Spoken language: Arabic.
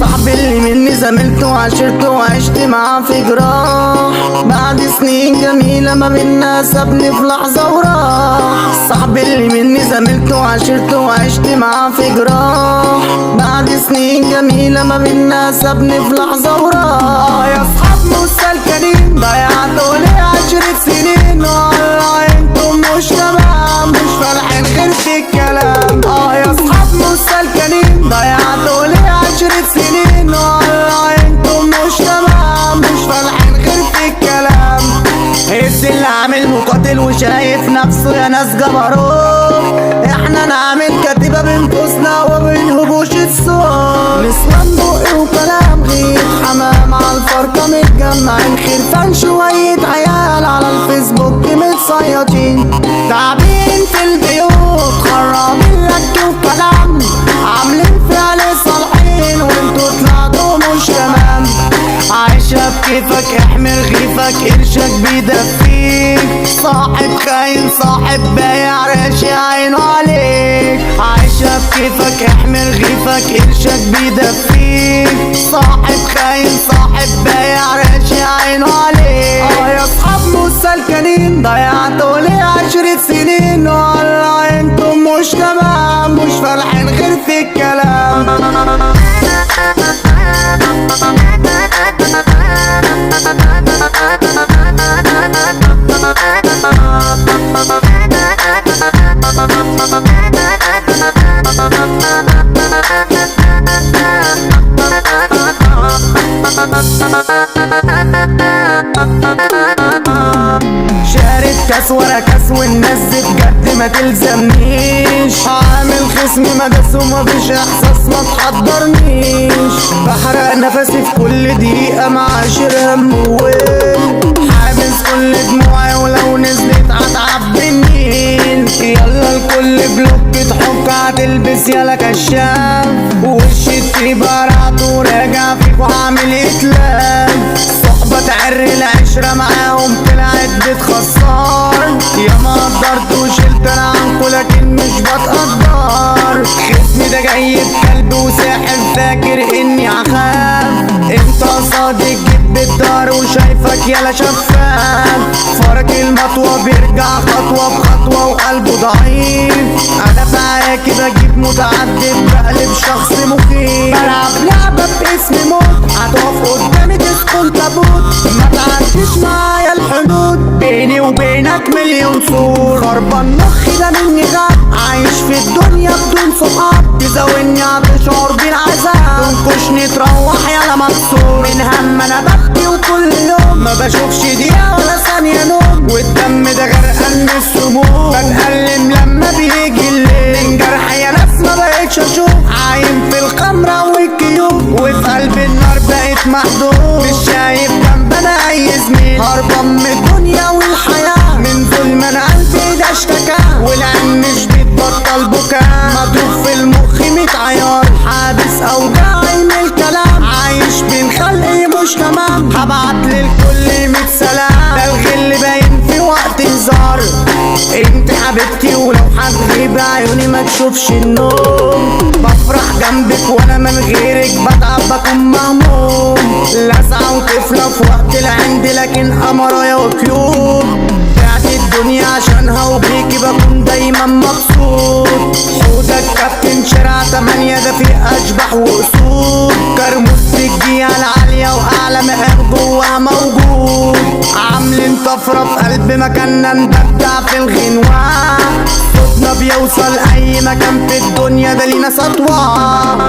صاحبي اللي مني زميلته وعشرته وعشت معاه في جراح، بعد سنين جميلة ما بينا سابني في لحظة وراح. صاحبي اللي مني زميلته وعشرته وعشت معاه في جراح، بعد سنين جميلة ما بينا سابني في لحظة وراح. يا صحاب مسلكنين ضيعتوا لي 10 سنين، والله انتم مش تمام، مش فالحين غير في الكلام. يا صحاب مسلكنين ضيعتوا لي 10 سنين، والله انتم مش تمام، مش فالحين غير في الكلام. هز اللي عامل مقاتل وشايف نفسه يا ناس جبروت، احنا نعمل كتيبة بنفوسنا وبنهبوش الصوت. نسوان بقي وكلام غير حمام على الفرقة متجمعين، خرفان شوية عيال على الفيسبوك متصيطين، تعبين في البيوت خرابين لك وكلام، عاملين فعل صالحين وانتوا طلعتوا مش تمام. عايشة بكيفك احمي رغيفك قرشك بيدفيك، صاحب خاين صاحب بايع راشي عينه عليك. عايشة بكيفك احمي رغيفك قرشك بيدفيك، صاحب خاين صاحب بايع راشي عينه عليك. يا صحاب مسلكنين ضيعتوا لي 10 سنين، والله انتم مش تمام، مش فالحين غير في الكلام. شارب كاس ورا كاس والناس دي بجد ما تلزمنيش، عامل خصمي مدس ومفيش احساس ما تحضرنيش، بحرق نفسي في كل دقيقة معاشر هم وويل، حابس كل دموعي ولو نزلت هتعب النيل. يلا الكل بلوك تحك هتلبس يلا كشاف، ووش الطيبة رعت وراجع فيك وعامل اتلاف، صحبة تعر العشرة معاهم طلعت بتخسر، يا ما قدرت وشلت انا عنكو لكن مش بتقدر. خصمي ده جاي بكلب وساحب فاكر اني هخاف، انت صادق جيت بالدار وشايفك يلا شفاف، فرق المطوة بيرجع خطوة بخطوة وقلبه ضعيف، انا معاكي بجيب متعدد بقلب شخص مخيف، بلعب لعبة باسم موت، هتقف قدامي تدخل تابوت، ما تعديش معايا الحدود، بيني وبينك مليون سور، خربان مخي ده مني غاب، عايش في الدنيا بدون صحاب، تزاولني هتشعر بالعذاب، تنكشني تروح يلا مكسور، من هم انا ببكي وكل يوم ما بشوفش دقيقة ولا ثانية نوم، والدم ده غرقان من السموم، بتألم لما بيجي الليل، من جرح يا ناس ما بقتش اشوف، عايم في الخمرة والكيوب، وفي قلب النار بقيت محدود، مش شايف جنب انا اي زميل، هربان من الدنيا والحياة، من ظلم انا قلبي ده اشتكى، والعين مش بتبطل بكاء، مضروب في المخ 100 عيار، حابس اوجاعي من الكلام، عايش بين خلقي مش تمام، هبعت للكل 100 سلام، ده الغل باين في وقت هزار، انت حبيبتي ولو هتغيب عيوني ما تشوفش النوم، بفرح جنبك وانا من غيرك بتعب بكون مهموم، لسعة وطفلة في وقت العند لكن قمرايا وكيوب، بعت الدنيا عشانها وبيكي بكون دايما مبسوط، حودك كابتن شارع 8 ده فيه اشباح واسود، كرموز في الجية العالية واعلى مقام جواها موجود، عاملين طفرة في قلب مكاننا نبدع في الغنوة، صوتنا بيوصل اي مكان في الدنيا ده لينا سطوة.